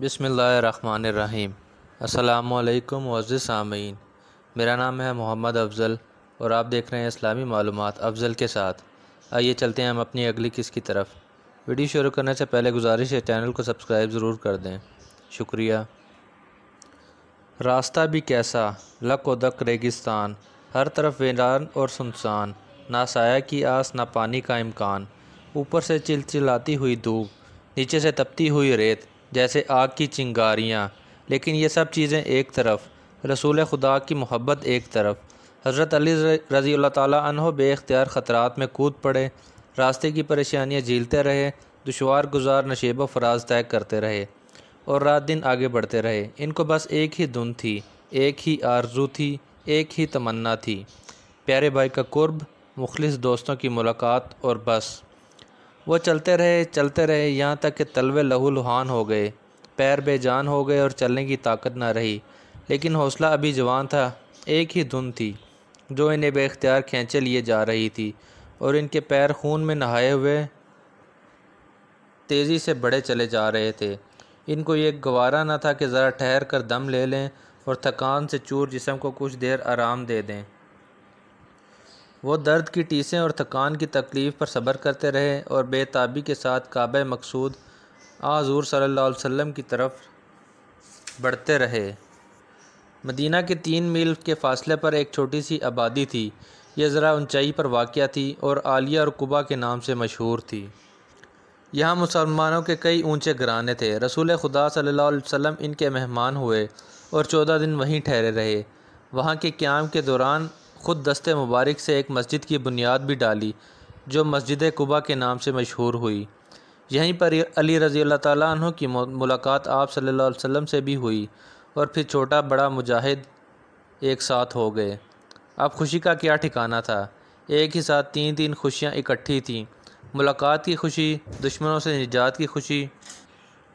بسم اللہ الرحمن الرحیم۔ السلام علیکم معزز سامعین، میرا نام ہے محمد افضل اور آپ دیکھ رہے ہیں اسلامی معلومات افضل کے ساتھ۔ آئیے چلتے ہیں ہم اپنی اگلی قسط کی طرف۔ ویڈیو شروع کرنے سے پہلے گزارش ہے چینل کو سبسکرائب ضرور کر دیں، شکریہ۔ راستہ بھی کیسا، لک و دک ریگستان، ہر طرف ویران اور سنسان، نہ سایہ کی آس نہ پانی کا امکان، اوپر سے چلچلاتی ہوئی دھوپ، نیچے سے تپتی ہوئی ریت، جیسے آگ کی چنگاریاں، لیکن یہ سب چیزیں ایک طرف، رسول خدا کی محبت ایک طرف۔ حضرت علی رضی اللہ تعالیٰ عنہ بے اختیار خطرات میں کود پڑے، راستے کی پریشانیاں جھیلتے رہے، دشوار گزار نشیب و فراز طے کرتے رہے اور رات دن آگے بڑھتے رہے۔ ان کو بس ایک ہی دھن تھی، ایک ہی آرزو تھی، ایک ہی تمنا تھی، پیارے بھائی کا قرب، مخلص دوستوں کی ملاقات، اور بس وہ چلتے رہے یہاں تک کہ تلوے لہو لہان ہو گئے، پیر بے جان ہو گئے اور چلنے کی طاقت نہ رہی، لیکن حوصلہ ابھی جوان تھا۔ ایک ہی دھن تھی جو انہیں بے اختیار کھینچے لیے جا رہی تھی اور ان کے پیر خون میں نہائے ہوئے تیزی سے بڑھے چلے جا رہے تھے۔ ان کو یہ گوارا نہ تھا کہ ذرا ٹھہر کر دم لے لیں اور تھکان سے چور جسم کو کچھ دیر آرام دے دیں۔ وہ درد کی ٹیسیں اور تھکان کی تکلیف پر صبر کرتے رہے اور بے تابی کے ساتھ کعبہ مقصود حضور صلی اللہ علیہ وسلم کی طرف بڑھتے رہے۔ مدینہ کے 3 میل کے فاصلے پر ایک چھوٹی سی آبادی تھی۔ یہ ذرا اونچائی پر واقع تھی اور عالیہ اور قبا کے نام سے مشہور تھی۔ یہاں مسلمانوں کے کئی اونچے گھرانے تھے۔ رسول خدا صلی اللہ علیہ وسلم ان کے مہمان ہوئے اور 14 دن وہیں ٹھہرے رہے۔ وہاں کے قیام کے دوران خود دست مبارک سے ایک مسجد کی بنیاد بھی ڈالی جو مسجد قباء کے نام سے مشہور ہوئی۔ یہیں پر علی رضی اللہ تعالیٰ عنہ کی ملاقات آپ صلی اللہ علیہ وسلم سے بھی ہوئی اور پھر چھوٹا بڑا مجاہد ایک ساتھ ہو گئے۔ اب خوشی کا کیا ٹھکانہ تھا، ایک ہی ساتھ 3 خوشیاں اکٹھی تھیں، ملاقات کی خوشی، دشمنوں سے نجات کی خوشی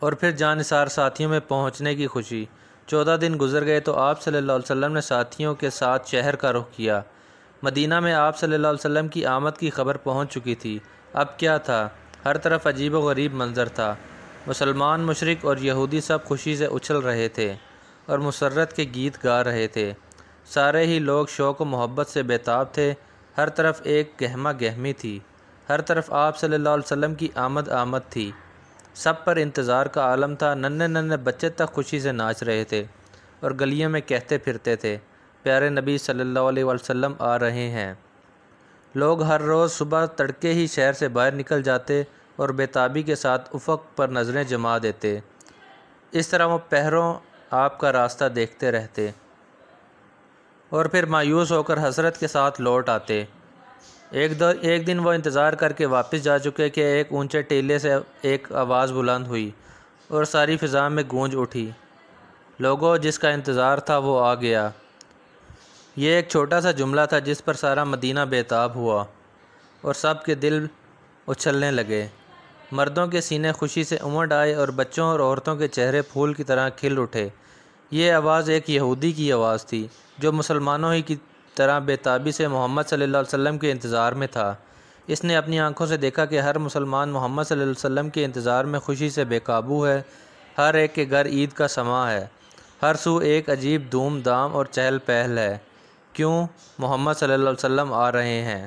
اور پھر جانثار ساتھیوں میں پہنچنے کی خوشی۔ 14 دن گزر گئے تو آپ صلی اللہ علیہ وسلم نے ساتھیوں کے ساتھ شہر کا رخ کیا۔ مدینہ میں آپ صلی اللہ علیہ وسلم کی آمد کی خبر پہنچ چکی تھی۔ اب کیا تھا، ہر طرف عجیب و غریب منظر تھا۔ مسلمان، مشرک اور یہودی سب خوشی سے اچھل رہے تھے اور مسرت کے گیت گا رہے تھے۔ سارے ہی لوگ شوق و محبت سے بے تاب تھے۔ ہر طرف ایک گہما گہمی تھی، ہر طرف آپ صلی اللہ علیہ وسلم کی آمد تھی۔ سب پر انتظار کا عالم تھا۔ ننھے بچے تک خوشی سے ناچ رہے تھے اور گلیوں میں کہتے پھرتے تھے، پیارے نبی صلی اللہ علیہ وسلم آ رہے ہیں۔ لوگ ہر روز صبح تڑکے ہی شہر سے باہر نکل جاتے اور بے تابی کے ساتھ افق پر نظریں جما دیتے۔ اس طرح وہ پہروں آپ کا راستہ دیکھتے رہتے اور پھر مایوس ہو کر حسرت کے ساتھ لوٹ آتے۔ ایک دن وہ انتظار کر کے واپس جا چکے کہ ایک اونچے ٹیلے سے ایک آواز بلند ہوئی اور ساری فضا میں گونج اٹھی، لوگوں جس کا انتظار تھا وہ آ گیا۔ یہ ایک چھوٹا سا جملہ تھا جس پر سارا مدینہ بے تاب ہوا اور سب کے دل اچھلنے لگے۔ مردوں کے سینے خوشی سے امڈ آئے اور بچوں اور عورتوں کے چہرے پھول کی طرح کھل اٹھے۔ یہ آواز ایک یہودی کی آواز تھی جو مسلمانوں ہی کی طرح بے تابی سے محمد صلی اللہ علیہ وسلم کے انتظار میں تھا۔ اس نے اپنی آنکھوں سے دیکھا کہ ہر مسلمان محمد صلی اللہ علیہ وسلم کے انتظار میں خوشی سے بے قابو ہے۔ ہر ایک کے گھر عید کا سماں ہے، ہر سو ایک عجیب دھوم دھام اور چہل پہل ہے۔ کیوں؟ محمد صلی اللہ علیہ وسلم آ رہے ہیں۔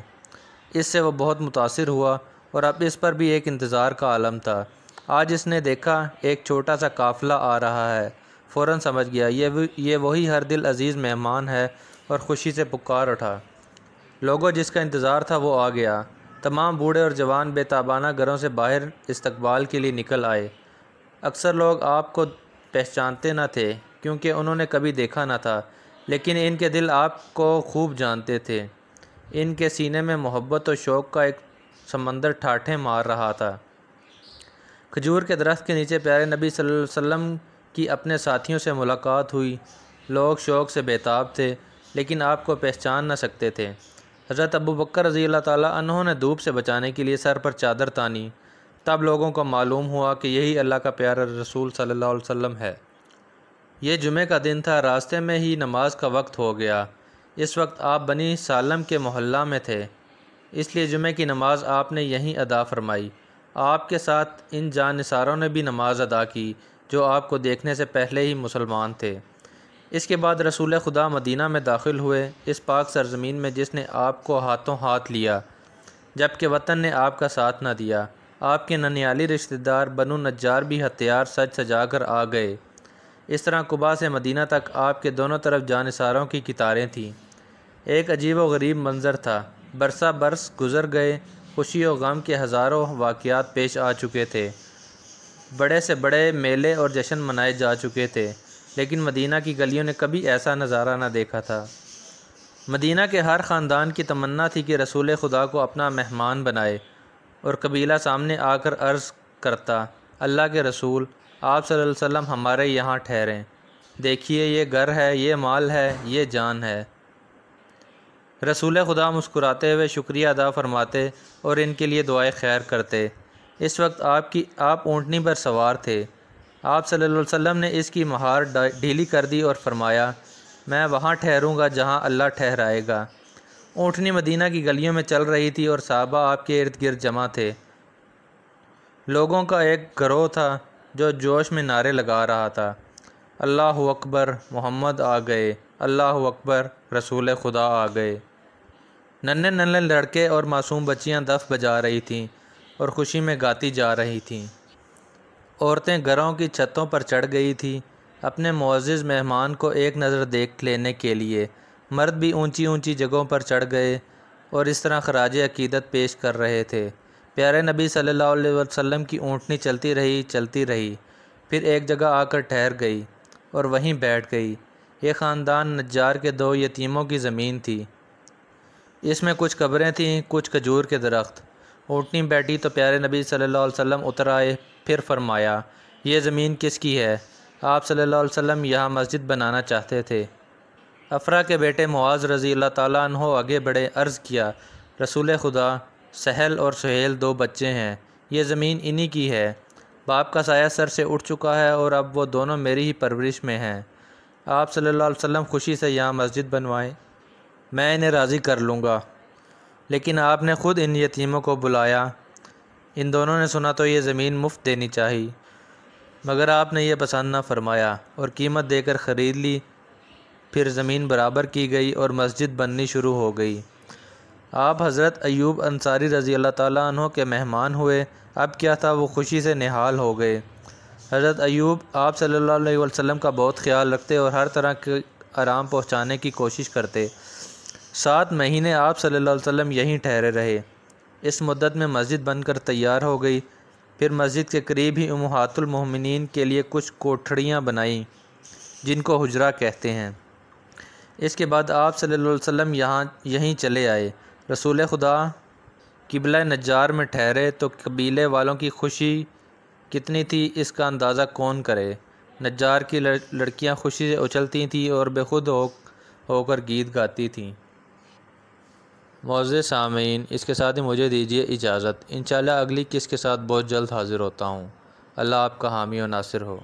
اس سے وہ بہت متاثر ہوا اور اب اس پر بھی ایک انتظار کا عالم تھا۔ آج اس نے دیکھا ایک چھوٹا سا قافلہ آ رہا ہے، فوراً سمجھ گیا یہ وہی ہر دل عزیز مہمان ہے اور خوشی سے پکار اٹھا، لوگوں جس کا انتظار تھا وہ آ گیا۔ تمام بوڑھے اور جوان بے تابانہ گھروں سے باہر استقبال کے لیے نکل آئے۔ اکثر لوگ آپ کو پہچانتے نہ تھے کیونکہ انہوں نے کبھی دیکھا نہ تھا، لیکن ان کے دل آپ کو خوب جانتے تھے۔ ان کے سینے میں محبت اور شوق کا ایک سمندر ٹھاٹھیں مار رہا تھا۔ کھجور کے درخت کے نیچے پیارے نبی صلی اللہ علیہ وسلم کی اپنے ساتھیوں سے ملاقات ہوئی۔ لوگ شوق سے بے تاب تھے لیکن آپ کو پہچان نہ سکتے تھے۔ حضرت ابوبکر رضی اللہ تعالیٰ عنہ نے دھوپ سے بچانے کے لیے سر پر چادر تانی۔ تب لوگوں کو معلوم ہوا کہ یہی اللہ کا پیارا رسول صلی اللہ علیہ وسلم ہے۔ یہ جمعہ کا دن تھا، راستے میں ہی نماز کا وقت ہو گیا۔ اس وقت آپ بنی سالم کے محلہ میں تھے، اس لیے جمعہ کی نماز آپ نے یہیں ادا فرمائی۔ آپ کے ساتھ ان جان نثاروں نے بھی نماز ادا کی جو آپ کو دیکھنے سے پہلے ہی مسلمان تھے۔ اس کے بعد رسول خدا مدینہ میں داخل ہوئے، اس پاک سرزمین میں جس نے آپ کو ہاتھوں ہاتھ لیا جبکہ وطن نے آپ کا ساتھ نہ دیا۔ آپ کے ننیالی رشتہ دار بنو نجار بھی ہتھیار سج سجا کر آ گئے۔ اس طرح قباء سے مدینہ تک آپ کے دونوں طرف جانثاروں کی قطاریں تھیں۔ ایک عجیب و غریب منظر تھا۔ برسا برس گزر گئے، خوشی و غم کے ہزاروں واقعات پیش آ چکے تھے، بڑے سے بڑے میلے اور جشن منائے جا چکے تھے، لیکن مدینہ کی گلیوں نے کبھی ایسا نظارہ نہ دیکھا تھا۔ مدینہ کے ہر خاندان کی تمنا تھی کہ رسول خدا کو اپنا مہمان بنائے، اور قبیلہ سامنے آ کر عرض کرتا، اللہ کے رسول، آپ صلی اللہ علیہ وسلم ہمارے یہاں ٹھہریں، دیکھیے یہ گھر ہے، یہ مال ہے، یہ جان ہے۔ رسول خدا مسکراتے ہوئے شکریہ ادا فرماتے اور ان کے لیے دعائے خیر کرتے۔ اس وقت آپ اونٹنی پر سوار تھے۔ آپ صلی اللہ علیہ وسلم نے اس کی مہار ڈھیلی کر دی اور فرمایا، میں وہاں ٹھہروں گا جہاں اللہ ٹھہرائے گا۔ اونٹنی مدینہ کی گلیوں میں چل رہی تھی اور صحابہ آپ کے ارد گرد جمع تھے۔ لوگوں کا ایک گروہ تھا جو جوش میں نعرے لگا رہا تھا، اللہ اکبر، محمد آ گئے، اللہ اکبر، رسول خدا آ گئے۔ ننھے ننھے لڑکے اور معصوم بچیاں دف بجا رہی تھیں اور خوشی میں گاتی جا رہی تھیں۔ عورتیں گھروں کی چھتوں پر چڑھ گئی تھیں اپنے معزز مہمان کو ایک نظر دیکھ لینے کے لیے۔ مرد بھی اونچی اونچی جگہوں پر چڑھ گئے اور اس طرح خراج عقیدت پیش کر رہے تھے۔ پیارے نبی صلی اللہ علیہ وسلم کی اونٹنی چلتی رہی، پھر ایک جگہ آ کر ٹھہر گئی اور وہیں بیٹھ گئی۔ یہ خاندان نجار کے 2 یتیموں کی زمین تھی۔ اس میں کچھ قبریں تھیں، کچھ کھجور کے درخت۔ اونٹنی بیٹھی تو پیارے نبی صلی اللہ علیہ وسلم اتر آئے، پھر فرمایا، یہ زمین کس کی ہے؟ آپ صلی اللہ علیہ وسلم یہاں مسجد بنانا چاہتے تھے۔ افرا کے بیٹے معاذ رضی اللہ تعالیٰ عنہ آگے بڑھے، عرض کیا، رسول خدا، سہل اور سہیل 2 بچے ہیں، یہ زمین انہی کی ہے۔ باپ کا سایہ سر سے اٹھ چکا ہے اور اب وہ دونوں میری ہی پرورش میں ہیں۔ آپ صلی اللہ علیہ وسلم خوشی سے یہاں مسجد بنوائیں، میں انہیں راضی کر لوں گا۔ لیکن آپ نے خود ان یتیموں کو بلایا۔ ان دونوں نے سنا تو یہ زمین مفت دینی چاہی، مگر آپ نے یہ پسند نہ فرمایا اور قیمت دے کر خرید لی۔ پھر زمین برابر کی گئی اور مسجد بننی شروع ہو گئی۔ آپ حضرت ایوب انصاری رضی اللہ تعالیٰ عنہ کے مہمان ہوئے۔ اب کیا تھا، وہ خوشی سے نہال ہو گئے۔ حضرت ایوب آپ صلی اللہ علیہ وسلم کا بہت خیال رکھتے اور ہر طرح کے آرام پہنچانے کی کوشش کرتے۔ 7 مہینے آپ صلی اللہ علیہ وسلم یہیں ٹھہرے رہے۔ اس مدت میں مسجد بن کر تیار ہو گئی۔ پھر مسجد کے قریب ہی امہات المومنین کے لیے کچھ کوٹھڑیاں بنائیں جن کو حجرہ کہتے ہیں۔ اس کے بعد آپ صلی اللہ علیہ وسلم یہیں چلے آئے۔ رسول خدا قبلہ نجار میں ٹھہرے تو قبیلے والوں کی خوشی کتنی تھی اس کا اندازہ کون کرے۔ نجار کی لڑکیاں خوشی سے اچھلتی تھیں اور بے خود ہو کر گیت گاتی تھیں۔ معزز سامعین، اس کے ساتھ ہی مجھے دیجیے اجازت۔ انشاءاللہ اگلی قسط کے ساتھ بہت جلد حاضر ہوتا ہوں۔ اللہ آپ کا حامی و ناصر ہو۔